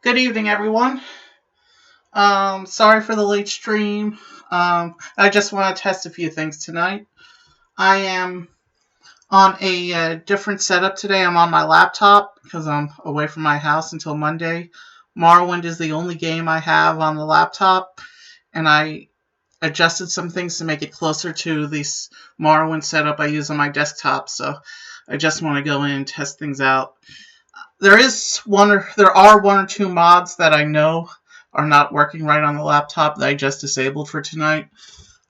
Good evening, everyone. Sorry for the late stream. I just want to test a few things tonight. I am on a different setup today. I'm on my laptop because I'm away from my house until Monday. Morrowind is the only game I have on the laptop, and I adjusted some things to make it closer to this Morrowind setup I use on my desktop. So I just want to go in and test things out. There are one or two mods that I know are not working right on the laptop that I just disabled for tonight.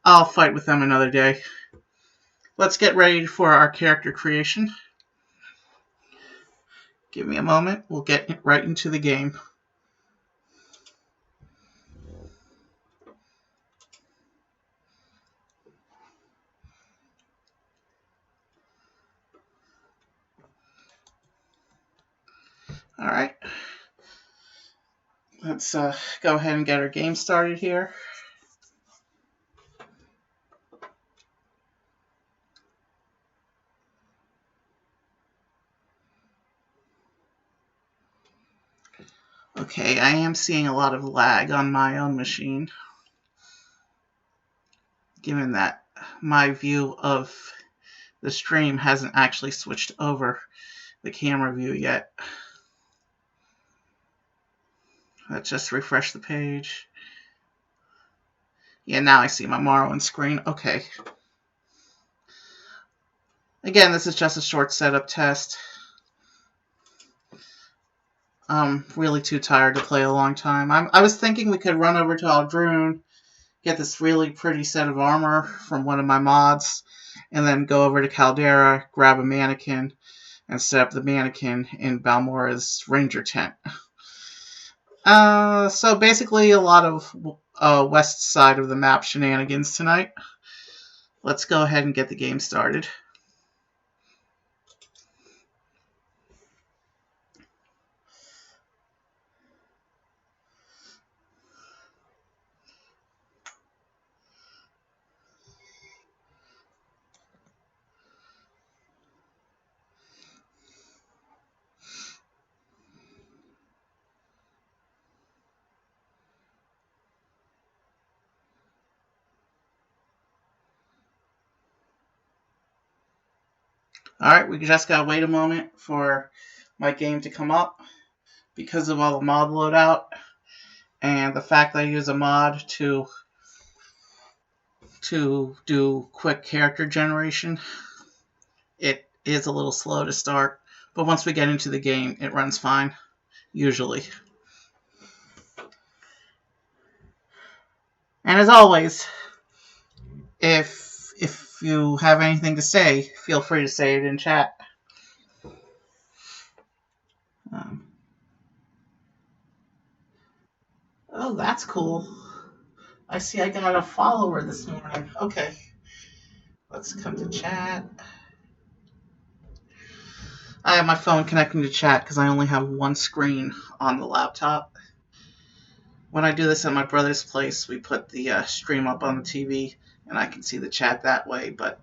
I'll fight with them another day. Let's get ready for our character creation. Give me a moment. We'll get right into the game. All right. Let's go ahead and get our game started here. Okay, I am seeing a lot of lag on my own machine, given that my view of the stream hasn't actually switched over the camera view yet. Let's just refresh the page. Yeah, now I see my Morrowind screen. Okay. Again, this is just a short setup test. I'm really too tired to play a long time. I was thinking we could run over to Aldrune, get this really pretty set of armor from one of my mods, and then go over to Caldera, grab a mannequin, and set up the mannequin in Balmora's ranger tent. So basically a lot of west side of the map shenanigans tonight. Let's go ahead and get the game started. Alright, we just gotta wait a moment for my game to come up because of all the mod loadout and the fact that I use a mod to do quick character generation. It is a little slow to start, but once we get into the game, it runs fine, usually. And as always, if you have anything to say, feel free to say it in chat. Um, oh, that's cool. I see I got a follower this morning. Okay, let's come to chat. I have my phone connecting to chat because I only have one screen on the laptop. When I do this at my brother's place, we put the stream up on the TV and I can see the chat that way, but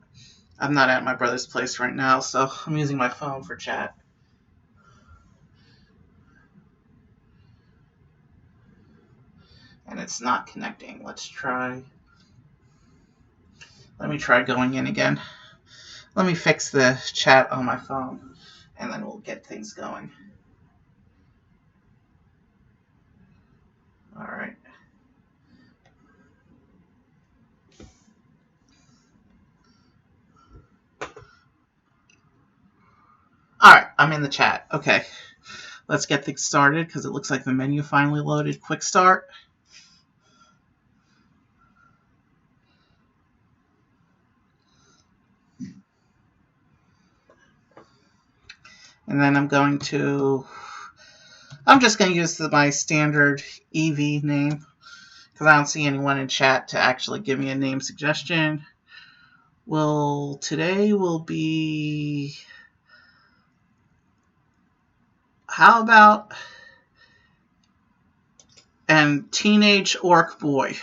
I'm not at my brother's place right now, so I'm using my phone for chat. And it's not connecting. Let's try. Let me try going in again. Let me fix the chat on my phone, and then we'll get things going. Alright. Alright, I'm in the chat. Okay. Let's get things started because it looks like the menu finally loaded. Quick start. And then I'm just going to use my standard EV name because I don't see anyone in chat to actually give me a name suggestion. Today will be, how about an teenage orc boy?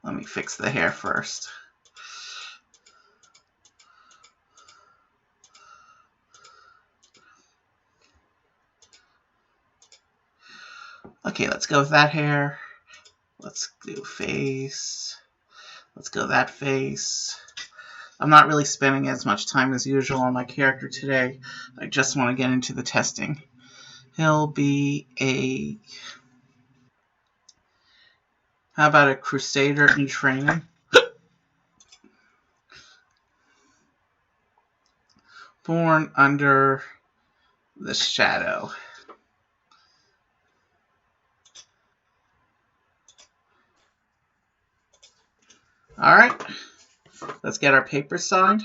Let me fix the hair first. Okay, let's go with that hair. Let's do face. Let's go that face. I'm not really spending as much time as usual on my character today. I just want to get into the testing. He'll be a... How about a crusader in training? Born under the shadow. Alright, let's get our papers signed.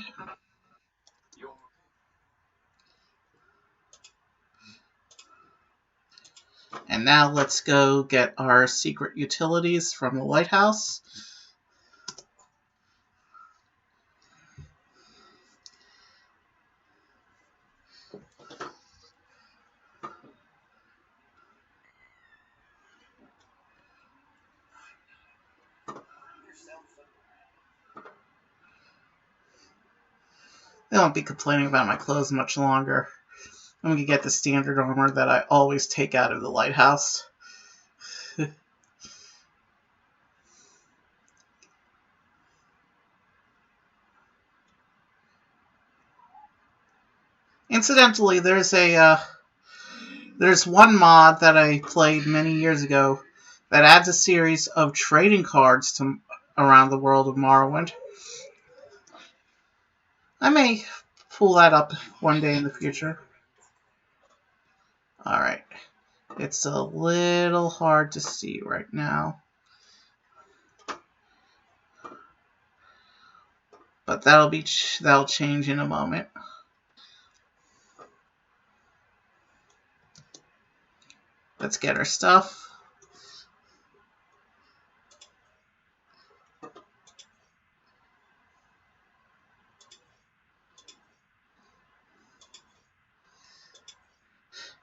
And now let's go get our secret utilities from the lighthouse. They won't be complaining about my clothes much longer. I'm going to get the standard armor that I always take out of the lighthouse. Incidentally, there's one mod that I played many years ago that adds a series of trading cards to around the world of Morrowind. I may pull that up one day in the future. Alright. It's a little hard to see right now. But that'll change in a moment. Let's get our stuff.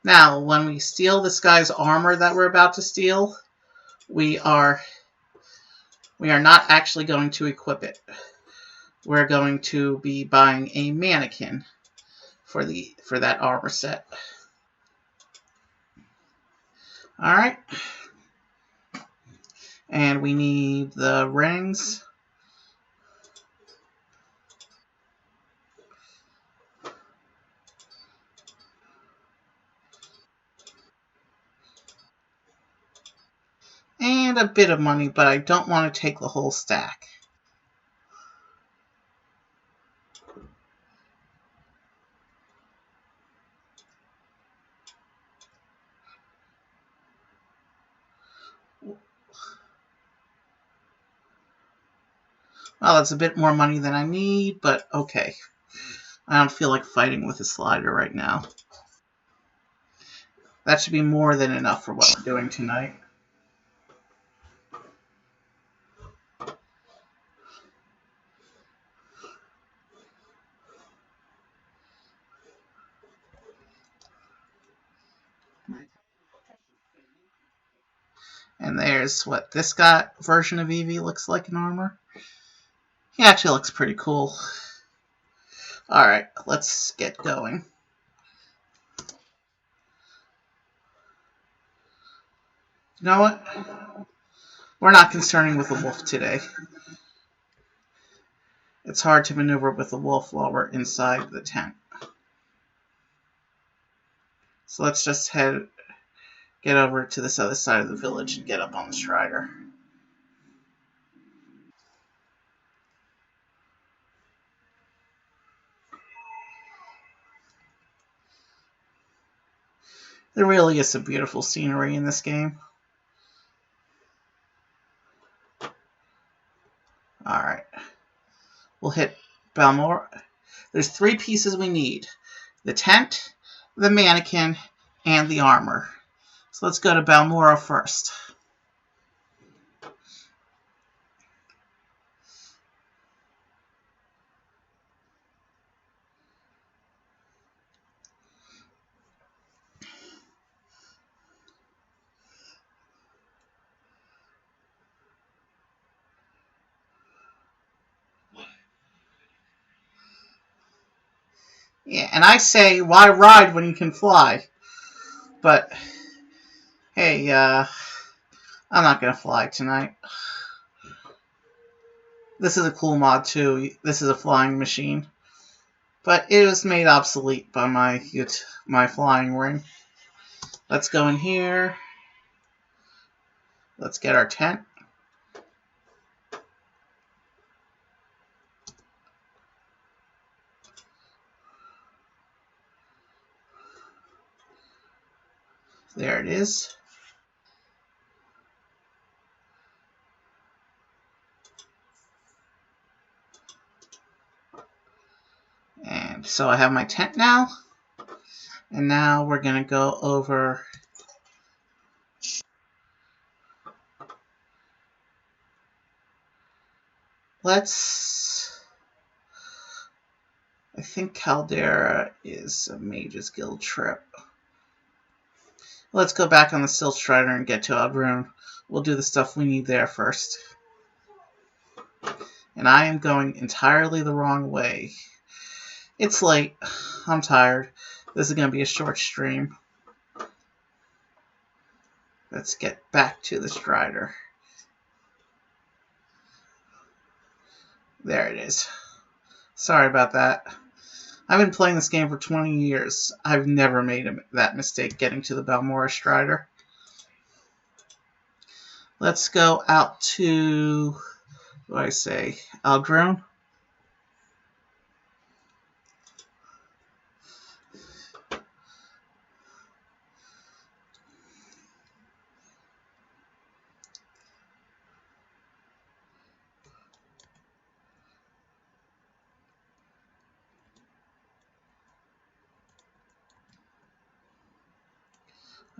Now, when we steal this guy's armor that we're about to steal, we are not actually going to equip it. We're going to be buying a mannequin for that armor set. Alright. And we need the rings. And a bit of money, but I don't want to take the whole stack. Well, that's a bit more money than I need, but okay. I don't feel like fighting with a slider right now. That should be more than enough for what we're doing tonight. And there's what this version of Eevee looks like in armor. He actually looks pretty cool. Alright, let's get going. You know what? We're not concerning with the wolf today. It's hard to maneuver with the wolf while we're inside the tent. So let's just get over to this other side of the village and get up on the strider. There really is some beautiful scenery in this game. Alright. We'll hit Balmora. There's 3 pieces we need. The tent, the mannequin, and the armor. So let's go to Balmora first. Yeah, and I say, why ride when you can fly? But, hey, I'm not gonna fly tonight. This is a cool mod, too. This is a flying machine. But it was made obsolete by my flying ring. Let's go in here. Let's get our tent. There it is. And so I have my tent now. And now we're going to go over. I think Caldera is a Mage's Guild trip. Let's go back on the Silt Strider and get to Aldrune. We'll do the stuff we need there first. And I am going entirely the wrong way. It's late. I'm tired. This is going to be a short stream. Let's get back to the Strider. There it is. Sorry about that. I've been playing this game for 20 years. I've never made that mistake getting to the Balmora Strider. Let's go out to, what do I say, Aldrune.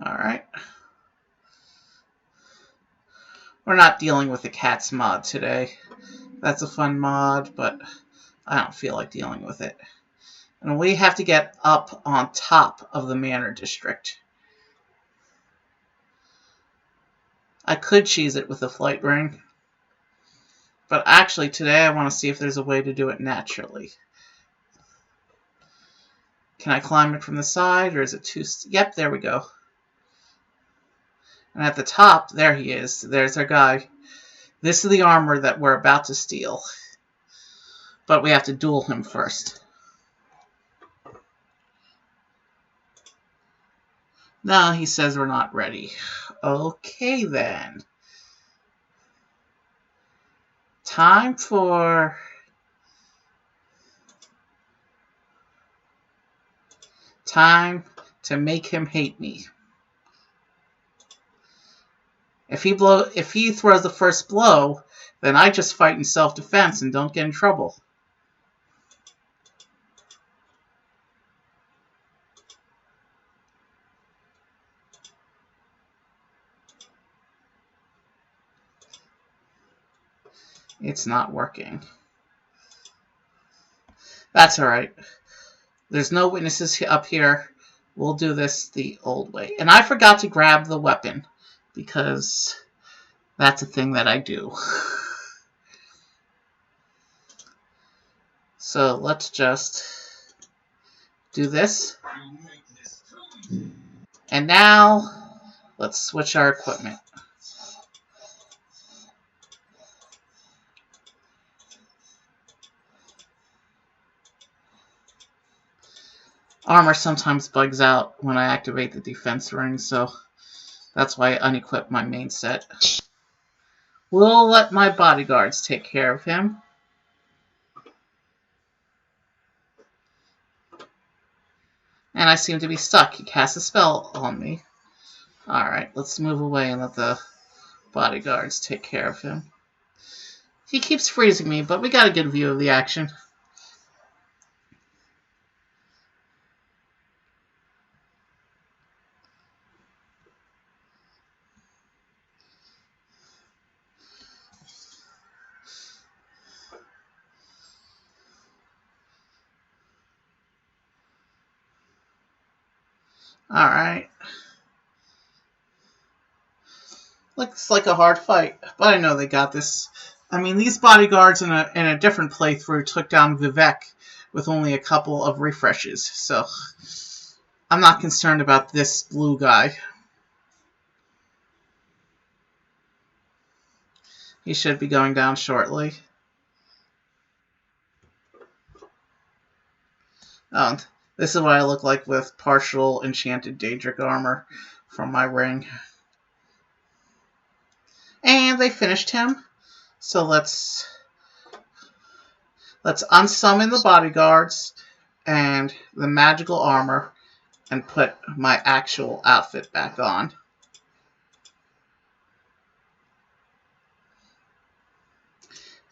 Alright. We're not dealing with the cats mod today. That's a fun mod, but I don't feel like dealing with it. And we have to get up on top of the Manor District. I could cheese it with a flight ring. But actually today I want to see if there's a way to do it naturally. Can I climb it from the side, or is it too... Yep, there we go. And at the top, there he is. There's our guy. This is the armor that we're about to steal. But we have to duel him first. No, he says we're not ready. Okay, then. Time to make him hate me. If he throws the first blow, then I just fight in self-defense and don't get in trouble. It's not working. That's alright. There's no witnesses up here. We'll do this the old way. And I forgot to grab the weapon, because that's a thing that I do. So let's just do this. And now, let's switch our equipment. Armor sometimes bugs out when I activate the defense ring, so that's why I unequip my main set. We'll let my bodyguards take care of him. And I seem to be stuck. He cast a spell on me. Alright, let's move away and let the bodyguards take care of him. He keeps freezing me, but we got a good view of the action. Alright. Looks like a hard fight, but I know they got this. I mean, these bodyguards in a different playthrough took down Vivek with only a couple of refreshes. So I'm not concerned about this blue guy. He should be going down shortly. Oh, this is what I look like with partial enchanted Daedric armor from my ring. And they finished him. So let's unsummon the bodyguards and the magical armor and put my actual outfit back on.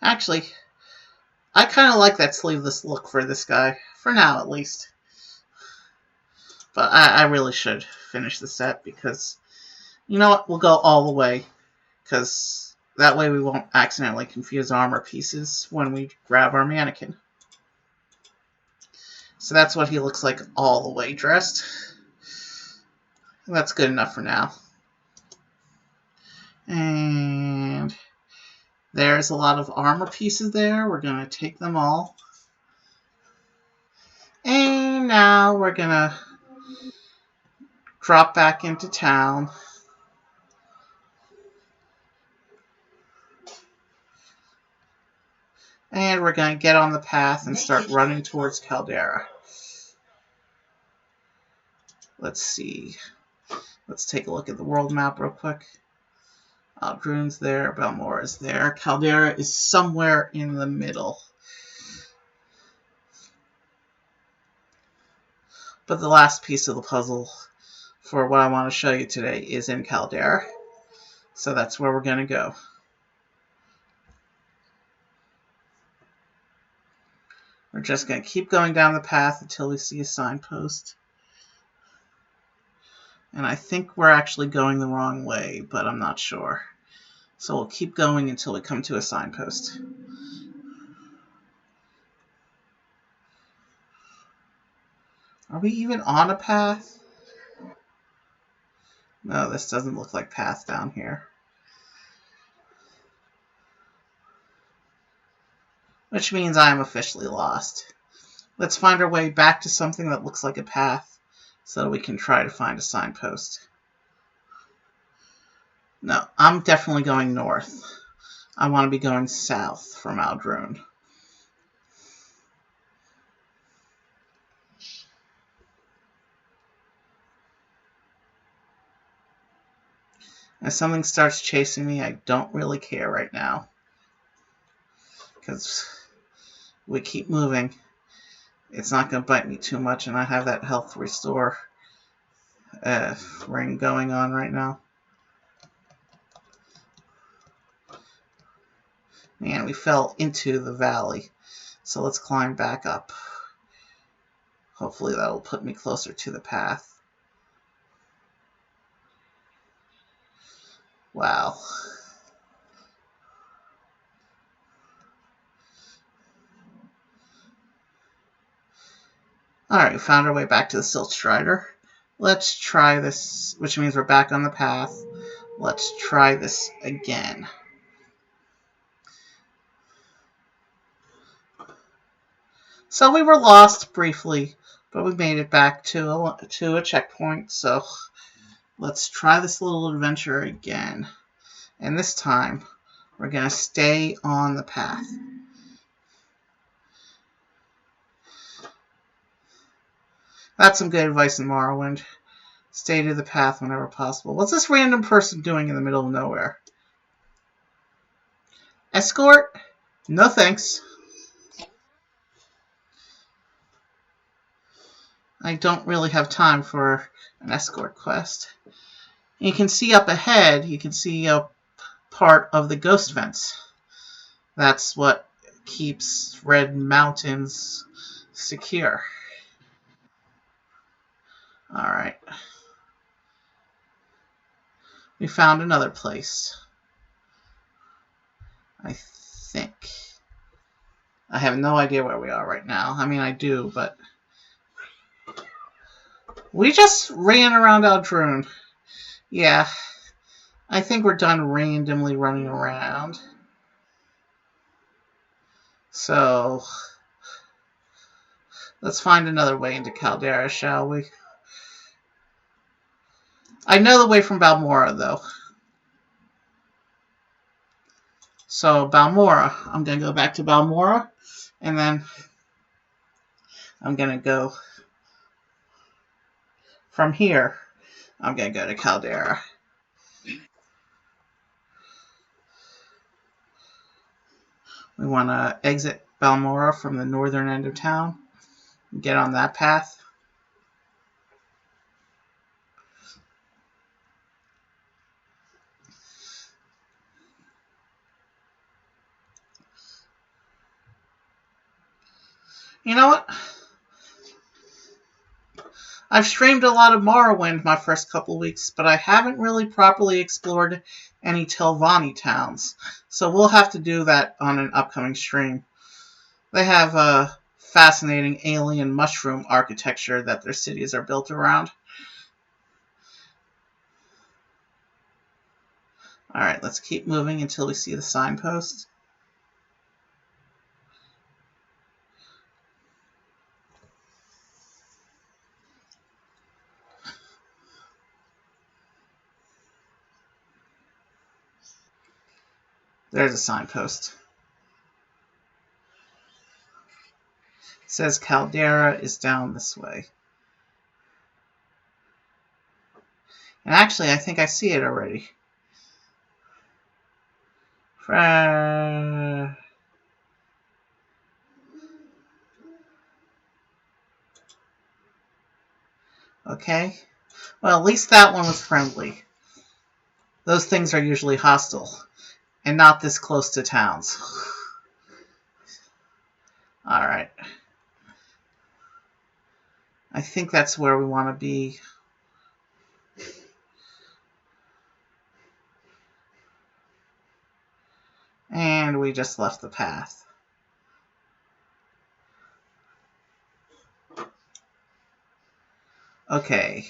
Actually, I kind of like that sleeveless look for this guy, for now at least. But I really should finish the set because, you know what, we'll go all the way. Because that way we won't accidentally confuse armor pieces when we grab our mannequin. So that's what he looks like all the way dressed. That's good enough for now. And there's a lot of armor pieces there. We're going to take them all. And now we're going to drop back into town. And we're going to get on the path and start running towards Caldera. Let's see. Let's take a look at the world map real quick. Aldrune's there, Balmora's there. Caldera is somewhere in the middle. But the last piece of the puzzle for what I want to show you today is in Caldera. So that's where we're going to go. We're just going to keep going down the path until we see a signpost. And I think we're actually going the wrong way, but I'm not sure. So we'll keep going until we come to a signpost. Are we even on a path? No, this doesn't look like path down here. Which means I am officially lost. Let's find our way back to something that looks like a path so that we can try to find a signpost. No, I'm definitely going north. I want to be going south from Aldrune. If something starts chasing me, I don't really care right now. Because we keep moving. It's not going to bite me too much, and I have that health restore ring going on right now. Man, we fell into the valley. So let's climb back up. Hopefully that'll put me closer to the path. Wow. Alright, we found our way back to the Silt Strider. Let's try this, which means we're back on the path. Let's try this again. So we were lost briefly, but we made it back to a checkpoint. So let's try this little adventure again. And this time, we're going to stay on the path. That's some good advice in Morrowind. Stay to the path whenever possible. What's this random person doing in the middle of nowhere? Escort? No thanks. I don't really have time for an escort quest. You can see up ahead, you can see a part of the ghost vents. That's what keeps Red Mountains secure. Alright. We found another place. I think. I have no idea where we are right now. I mean, I do, but we just ran around Aldrune. Yeah. I think we're done randomly running around. So Let's find another way into Caldera, shall we? I know the way from Balmora, though. So, Balmora. I'm going to go back to Balmora, and then I'm going to go from here. I'm going to go to Caldera. We want to exit Balmora from the northern end of town. Get on that path. You know what? I've streamed a lot of Morrowind my first couple weeks, but I haven't really properly explored any Telvanni towns. So we'll have to do that on an upcoming stream. They have a fascinating alien mushroom architecture that their cities are built around. Alright, let's keep moving until we see the signpost. There's a signpost. It says Caldera is down this way. And actually, I think I see it already. Okay. Well, at least that one was friendly. Those things are usually hostile. And not this close to towns. Alright. I think that's where we want to be. And we just left the path. Okay.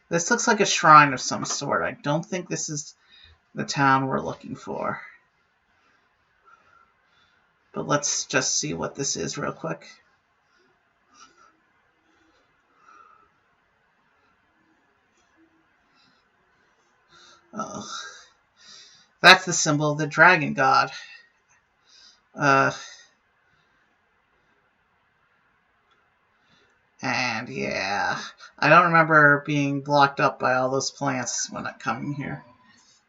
This looks like a shrine of some sort. I don't think this is the town we're looking for. But let's just see what this is real quick. Oh. That's the symbol of the dragon god. And yeah, I don't remember being blocked up by all those plants when I come here.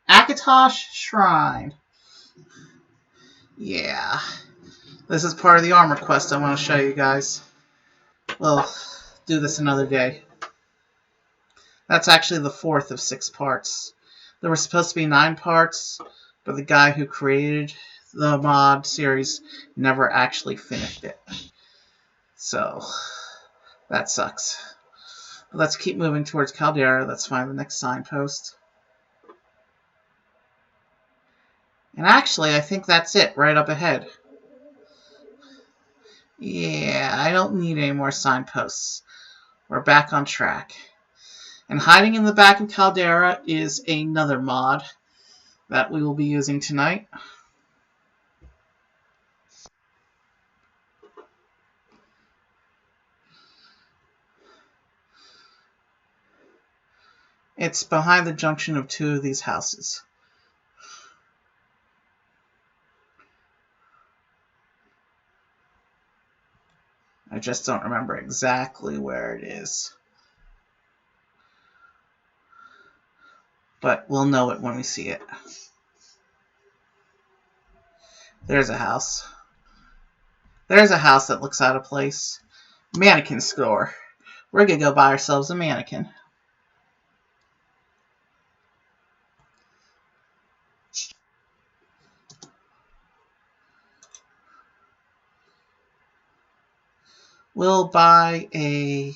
Akatosh Shrine. Yeah. This is part of the armor quest I want to show you guys. We'll do this another day. That's actually the 4th of 6 parts. There were supposed to be 9 parts, but the guy who created the mod series never actually finished it. So, that sucks. But let's keep moving towards Caldera. Let's find the next signpost. And actually, I think that's it, right up ahead. Yeah, I don't need any more signposts. We're back on track. And hiding in the back of Caldera is another mod that we will be using tonight. It's behind the junction of 2 of these houses. I just don't remember exactly where it is. But we'll know it when we see it. There's a house. There's a house that looks out of place. Mannequin store. We're going to go buy ourselves a mannequin. We'll buy a...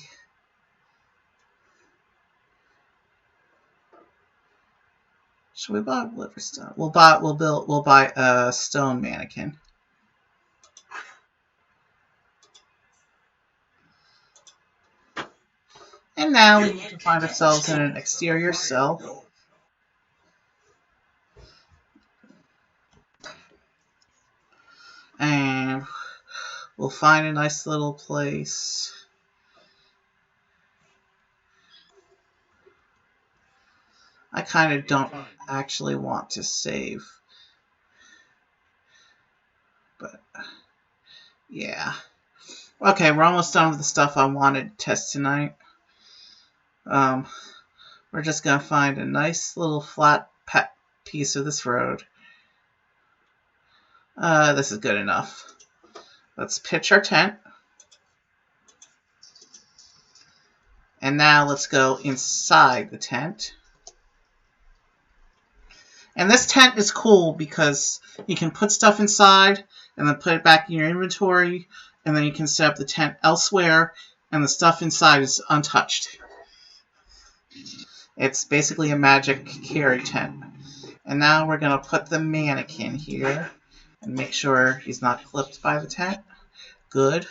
Should we buy Liverstone? We'll buy a stone mannequin. And now we need to find ourselves in an exterior cell. And we'll find a nice little place. I kind of don't actually want to save. But, yeah. Okay, we're almost done with the stuff I wanted to test tonight. We're just going to find a nice little flat piece of this road. This is good enough. Let's pitch our tent. And now let's go inside the tent. And this tent is cool because you can put stuff inside and then put it back in your inventory, and then you can set up the tent elsewhere and the stuff inside is untouched. It's basically a magic carry tent. And now we're going to put the mannequin here and make sure he's not clipped by the tent. Good.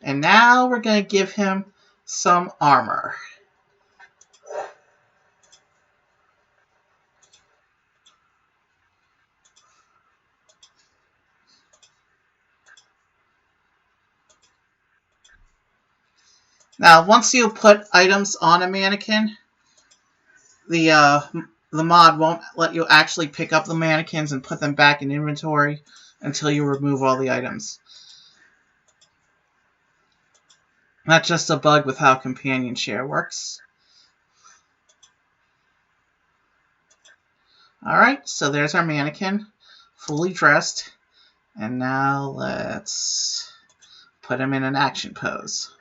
And now we're going to give him some armor. Now, once you put items on a mannequin, the mod won't let you actually pick up the mannequins and put them back in inventory until you remove all the items. That's just a bug with how companion share works. Alright, so there's our mannequin, fully dressed. And now let's put him in an action pose.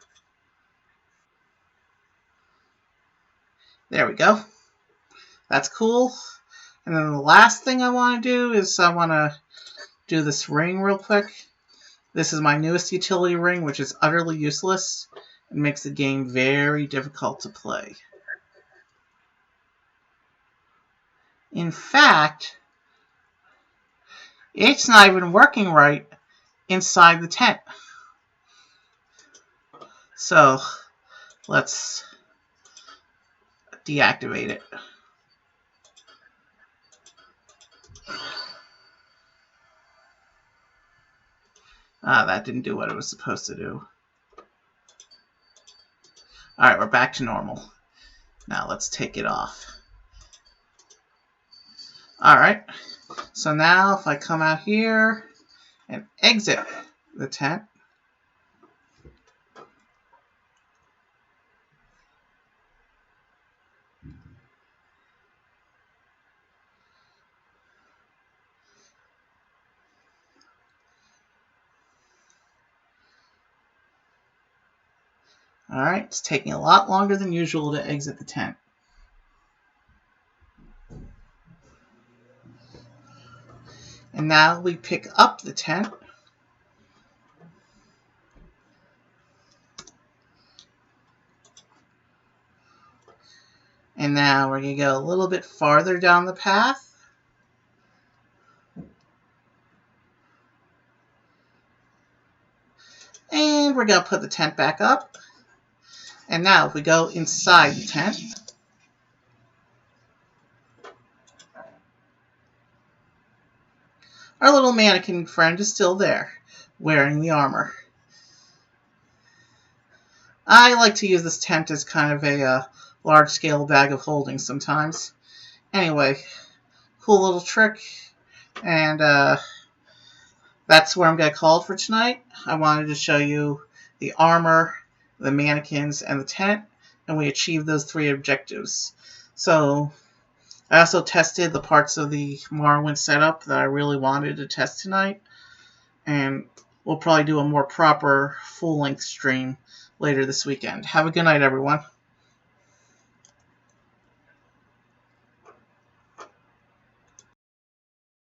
There we go. That's cool. And then the last thing I want to do is I want to do this ring real quick. This is my newest utility ring, which is utterly useless. It makes the game very difficult to play. In fact, it's not even working right inside the tent. So let's deactivate it. That didn't do what it was supposed to do. Alright, we're back to normal. Now let's take it off. Alright, so now if I come out here and exit the tent, alright, it's taking a lot longer than usual to exit the tent. And now we pick up the tent. And now we're going to go a little bit farther down the path. And we're going to put the tent back up. And now if we go inside the tent, our little mannequin friend is still there, wearing the armor. I like to use this tent as kind of a large-scale bag of holding sometimes. Anyway, cool little trick, and that's where I'm going to call it for tonight. I wanted to show you the armor, the mannequins, and the tent, and we achieved those 3 objectives. So I also tested the parts of the Morrowind setup that I really wanted to test tonight, and we'll probably do a more proper full-length stream later this weekend. Have a good night, everyone.